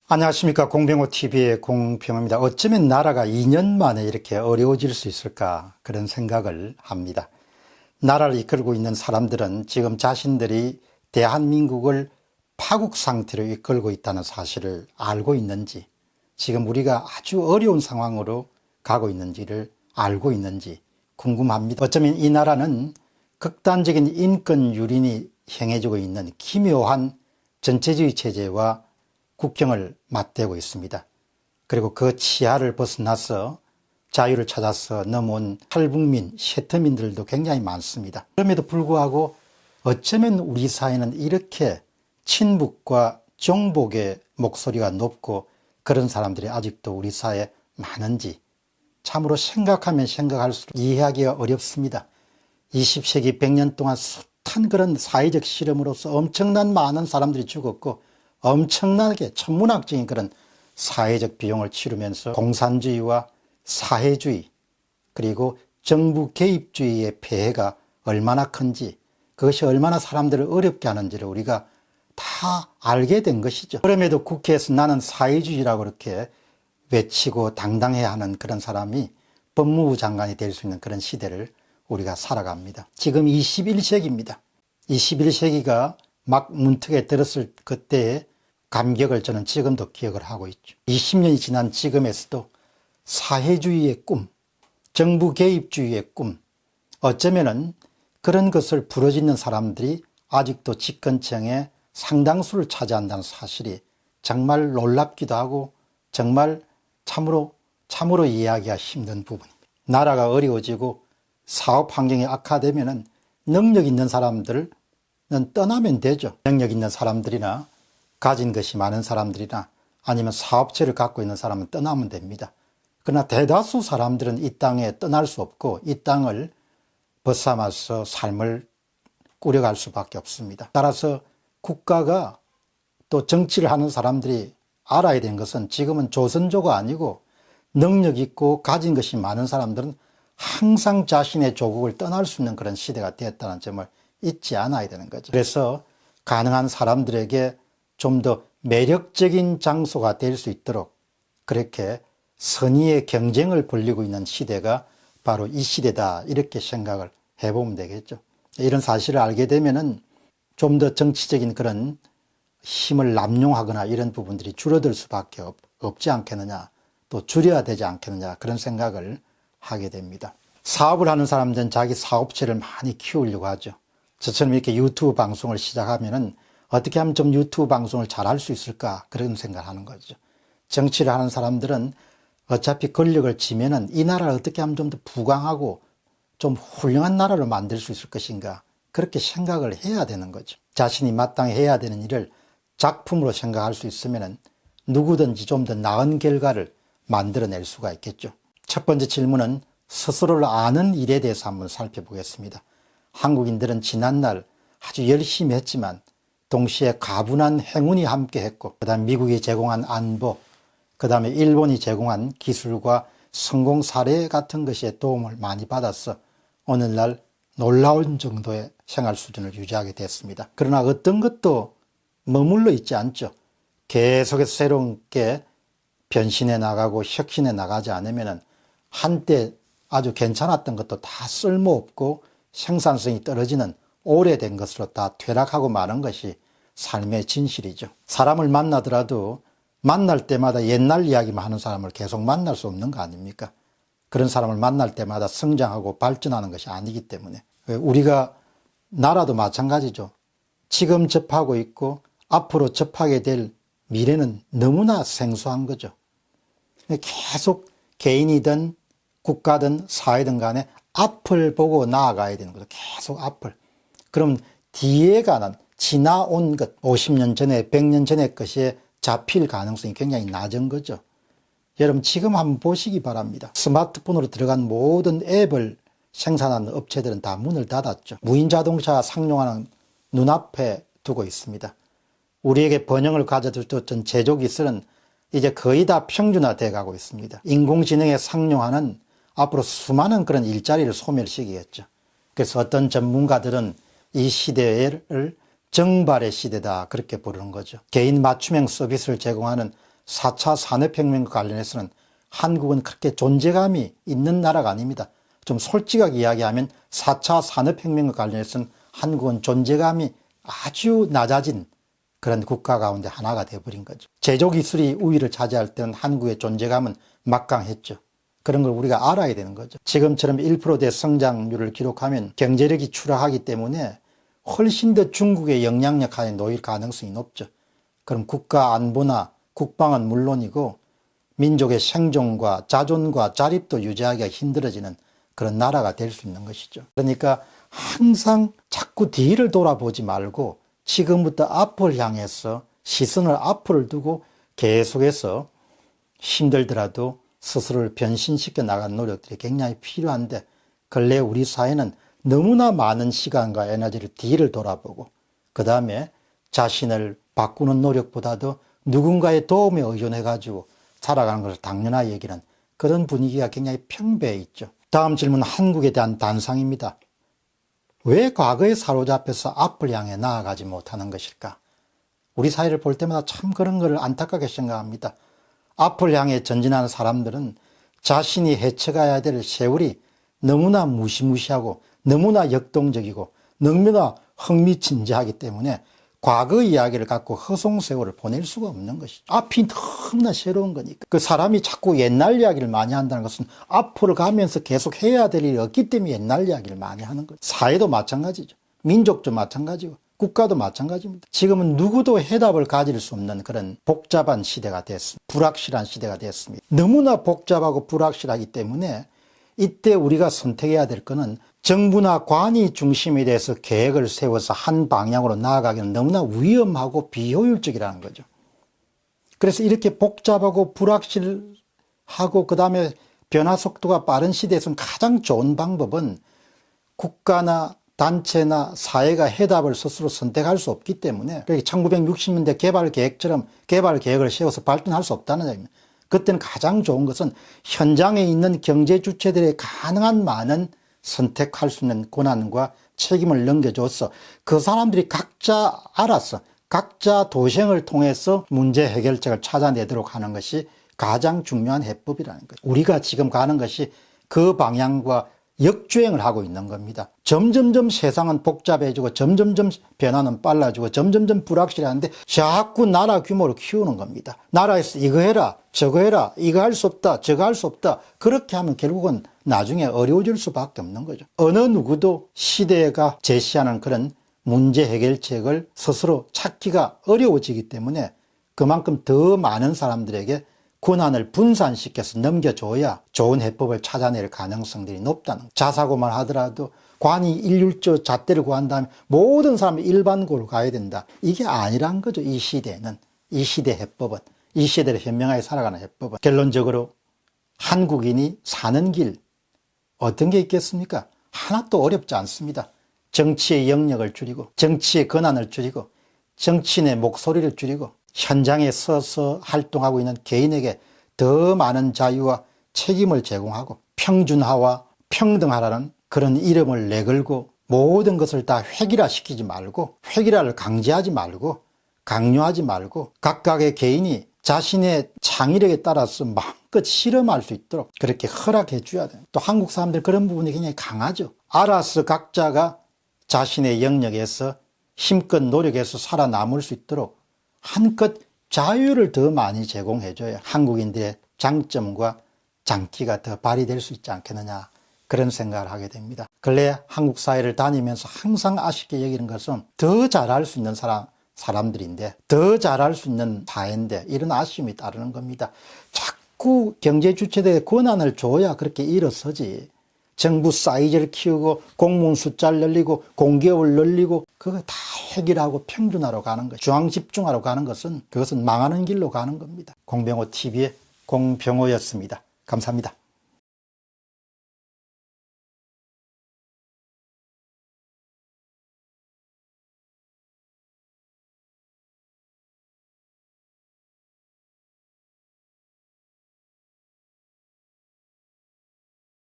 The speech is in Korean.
안녕하십니까. 공병호TV의 공병호입니다. 어쩌면 나라가 2년 만에 이렇게 어려워질 수 있을까 그런 생각을 합니다. 나라를 이끌고 있는 사람들은 지금 자신들이 대한민국을 파국 상태로 이끌고 있다는 사실을 알고 있는지, 지금 우리가 아주 어려운 상황으로 가고 있는지를 알고 있는지 궁금합니다. 어쩌면 이 나라는 극단적인 인권 유린이 행해지고 있는 기묘한 전체주의 체제와 국경을 맞대고 있습니다. 그리고 그 치하를 벗어나서 자유를 찾아서 넘어온 탈북민, 세터민들도 굉장히 많습니다. 그럼에도 불구하고 어쩌면 우리 사회는 이렇게 친북과 정복의 목소리가 높고 그런 사람들이 아직도 우리 사회에 많은지 참으로 생각하면 생각할수록 이해하기가 어렵습니다. 20세기 100년 동안 숱한 그런 사회적 실험으로서 엄청난 많은 사람들이 죽었고 엄청나게 천문학적인 그런 사회적 비용을 치르면서 공산주의와 사회주의 그리고 정부 개입주의의 폐해가 얼마나 큰지, 그것이 얼마나 사람들을 어렵게 하는지를 우리가 다 알게 된 것이죠. 그럼에도 국회에서 나는 사회주의라고 그렇게 외치고 당당해야 하는 그런 사람이 법무부 장관이 될 수 있는 그런 시대를 우리가 살아갑니다. 지금 21세기입니다. 21세기가 막 문턱에 들었을 그때의 감격을 저는 지금도 기억을 하고 있죠. 20년이 지난 지금에서도 사회주의의 꿈, 정부 개입주의의 꿈, 어쩌면은 그런 것을 부러지는 사람들이 아직도 집권층의 상당수를 차지한다는 사실이 정말 놀랍기도 하고 정말 참으로 이해하기가 힘든 부분입니다. 나라가 어려워지고 사업 환경이 악화되면은 능력 있는 사람들은 떠나면 되죠. 능력 있는 사람들이나 가진 것이 많은 사람들이나 아니면 사업체를 갖고 있는 사람은 떠나면 됩니다. 그러나 대다수 사람들은 이 땅에 떠날 수 없고 이 땅을 벗삼아서 삶을 꾸려갈 수밖에 없습니다. 따라서 국가가 또 정치를 하는 사람들이 알아야 되는 것은 지금은 조선조가 아니고 능력 있고 가진 것이 많은 사람들은 항상 자신의 조국을 떠날 수 있는 그런 시대가 되었다는 점을 잊지 않아야 되는 거죠. 그래서 가능한 사람들에게 좀 더 매력적인 장소가 될 수 있도록 그렇게 선의의 경쟁을 벌이고 있는 시대가 바로 이 시대다, 이렇게 생각을 해보면 되겠죠. 이런 사실을 알게 되면은 좀 더 정치적인 그런 힘을 남용하거나 이런 부분들이 줄어들 수밖에 없지 않겠느냐, 또 줄여야 되지 않겠느냐, 그런 생각을 하게 됩니다. 사업을 하는 사람들은 자기 사업체를 많이 키우려고 하죠. 저처럼 이렇게 유튜브 방송을 시작하면은 어떻게 하면 좀 유튜브 방송을 잘 할 수 있을까, 그런 생각을 하는 거죠. 정치를 하는 사람들은 어차피 권력을 쥐면은 이 나라를 어떻게 하면 좀 더 부강하고 좀 훌륭한 나라로 만들 수 있을 것인가, 그렇게 생각을 해야 되는 거죠. 자신이 마땅히 해야 되는 일을 작품으로 생각할 수 있으면은 누구든지 좀 더 나은 결과를 만들어낼 수가 있겠죠. 첫 번째 질문은 스스로를 아는 일에 대해서 한번 살펴보겠습니다. 한국인들은 지난날 아주 열심히 했지만 동시에 가분한 행운이 함께했고, 그 다음에 미국이 제공한 안보, 그 다음에 일본이 제공한 기술과 성공 사례 같은 것에 도움을 많이 받아서 오늘날 놀라운 정도의 생활 수준을 유지하게 됐습니다. 그러나 어떤 것도 머물러 있지 않죠. 계속해서 새로운 게 변신해 나가고 혁신해 나가지 않으면 한때 아주 괜찮았던 것도 다 쓸모없고 생산성이 떨어지는 오래된 것으로 다 퇴락하고 마는 것이 삶의 진실이죠. 사람을 만나더라도 만날 때마다 옛날 이야기만 하는 사람을 계속 만날 수 없는 거 아닙니까? 그런 사람을 만날 때마다 성장하고 발전하는 것이 아니기 때문에 우리가 나라도 마찬가지죠. 지금 접하고 있고 앞으로 접하게 될 미래는 너무나 생소한 거죠. 계속 개인이든 국가든 사회든 간에 앞을 보고 나아가야 되는 거죠. 계속 앞을. 그럼 뒤에 가는 지나온 것, 50년 전에 100년 전의 것이 잡힐 가능성이 굉장히 낮은 거죠. 여러분 지금 한번 보시기 바랍니다. 스마트폰으로 들어간 모든 앱을 생산하는 업체들은 다 문을 닫았죠. 무인 자동차 상용화는 눈앞에 두고 있습니다. 우리에게 번영을 가져줬던 제조기술은 이제 거의 다 평준화돼 가고 있습니다. 인공지능의 상용화는 앞으로 수많은 그런 일자리를 소멸시키겠죠. 그래서 어떤 전문가들은 이 시대를 정발의 시대다, 그렇게 부르는 거죠. 개인 맞춤형 서비스를 제공하는 4차 산업혁명과 관련해서는 한국은 그렇게 존재감이 있는 나라가 아닙니다. 좀 솔직하게 이야기하면 4차 산업혁명과 관련해서는 한국은 존재감이 아주 낮아진 그런 국가 가운데 하나가 되어버린 거죠. 제조기술이 우위를 차지할 때는 한국의 존재감은 막강했죠. 그런 걸 우리가 알아야 되는 거죠. 지금처럼 1%대 성장률을 기록하면 경제력이 추락하기 때문에 훨씬 더 중국의 영향력 하에 놓일 가능성이 높죠. 그럼 국가 안보나 국방은 물론이고 민족의 생존과 자존과 자립도 유지하기가 힘들어지는 그런 나라가 될 수 있는 것이죠. 그러니까 항상 자꾸 뒤를 돌아보지 말고 지금부터 앞을 향해서 시선을 앞을 두고 계속해서 힘들더라도 스스로를 변신시켜 나가는 노력들이 굉장히 필요한데, 근래 우리 사회는 너무나 많은 시간과 에너지를 뒤를 돌아보고 그 다음에 자신을 바꾸는 노력보다도 누군가의 도움에 의존해 가지고 살아가는 것을 당연하게 여기는 그런 분위기가 굉장히 평배해 있죠. 다음 질문은 한국에 대한 단상입니다. 왜 과거에 사로잡혀서 앞을 향해 나아가지 못하는 것일까? 우리 사회를 볼 때마다 참 그런 걸 안타깝게 생각합니다. 앞을 향해 전진하는 사람들은 자신이 헤쳐가야 될 세월이 너무나 무시무시하고 너무나 역동적이고 너무나 흥미진진하기 때문에 과거 이야기를 갖고 허송세월을 보낼 수가 없는 것이죠. 앞이 너무나 새로운 거니까. 그 사람이 자꾸 옛날 이야기를 많이 한다는 것은 앞으로 가면서 계속 해야 될 일이 없기 때문에 옛날 이야기를 많이 하는 거죠. 사회도 마찬가지죠. 민족도 마찬가지고 국가도 마찬가지입니다. 지금은 누구도 해답을 가질 수 없는 그런 복잡한 시대가 됐습니다. 불확실한 시대가 됐습니다. 너무나 복잡하고 불확실하기 때문에 이때 우리가 선택해야 될 것은 정부나 관이 중심에 대해서 계획을 세워서 한 방향으로 나아가기는 너무나 위험하고 비효율적이라는 거죠. 그래서 이렇게 복잡하고 불확실하고 그 다음에 변화 속도가 빠른 시대에서는 가장 좋은 방법은 국가나 단체나 사회가 해답을 스스로 선택할 수 없기 때문에 1960년대 개발계획처럼 개발계획을 세워서 발전할 수 없다는 얘기입니다. 그때는 가장 좋은 것은 현장에 있는 경제 주체들의 가능한 많은 선택할 수 있는 권한과 책임을 넘겨줘서 그 사람들이 각자 알아서 각자 도생을 통해서 문제 해결책을 찾아내도록 하는 것이 가장 중요한 해법이라는 거죠. 우리가 지금 가는 것이 그 방향과 역주행을 하고 있는 겁니다. 점점점 세상은 복잡해지고 점점점 변화는 빨라지고 점점점 불확실한데 자꾸 나라 규모로 키우는 겁니다. 나라에서 이거 해라 저거 해라 이거 할 수 없다 저거 할 수 없다 그렇게 하면 결국은 나중에 어려워질 수밖에 없는 거죠. 어느 누구도 시대가 제시하는 그런 문제 해결책을 스스로 찾기가 어려워지기 때문에 그만큼 더 많은 사람들에게 권한을 분산시켜서 넘겨줘야 좋은 해법을 찾아낼 가능성들이 높다는 거죠. 자사고만 하더라도 관이 일률적 잣대를 구한다면 모든 사람이 일반고로 가야 된다. 이게 아니란 거죠. 이 시대는. 이 시대 해법은. 이 시대를 현명하게 살아가는 해법은. 결론적으로 한국인이 사는 길 어떤 게 있겠습니까? 하나도 어렵지 않습니다. 정치의 영역을 줄이고 정치의 권한을 줄이고 정치인의 목소리를 줄이고 현장에 서서 활동하고 있는 개인에게 더 많은 자유와 책임을 제공하고 평준화와 평등화라는 그런 이름을 내걸고 모든 것을 다 획일화시키지 말고 획일화를 강제하지 말고 강요하지 말고 각각의 개인이 자신의 창의력에 따라서 마음껏 실험할 수 있도록 그렇게 허락해 줘야 돼요. 또 한국 사람들 그런 부분이 굉장히 강하죠. 알아서 각자가 자신의 영역에서 힘껏 노력해서 살아남을 수 있도록 한껏 자유를 더 많이 제공해줘야 한국인들의 장점과 장기가 더 발휘될 수 있지 않겠느냐 그런 생각을 하게 됩니다. 근래 한국 사회를 다니면서 항상 아쉽게 여기는 것은 더 잘할 수 있는 사람들인데 더 잘할 수 있는 사회인데 이런 아쉬움이 따르는 겁니다. 자꾸 경제 주체들의 권한을 줘야 그렇게 일어서지 정부 사이즈를 키우고 공무원 숫자를 늘리고 공기업을 늘리고 그거 다 해결하고 평준화로 가는 것, 중앙 집중화로 가는 것은 그것은 망하는 길로 가는 겁니다. 공병호 TV의 공병호였습니다. 감사합니다.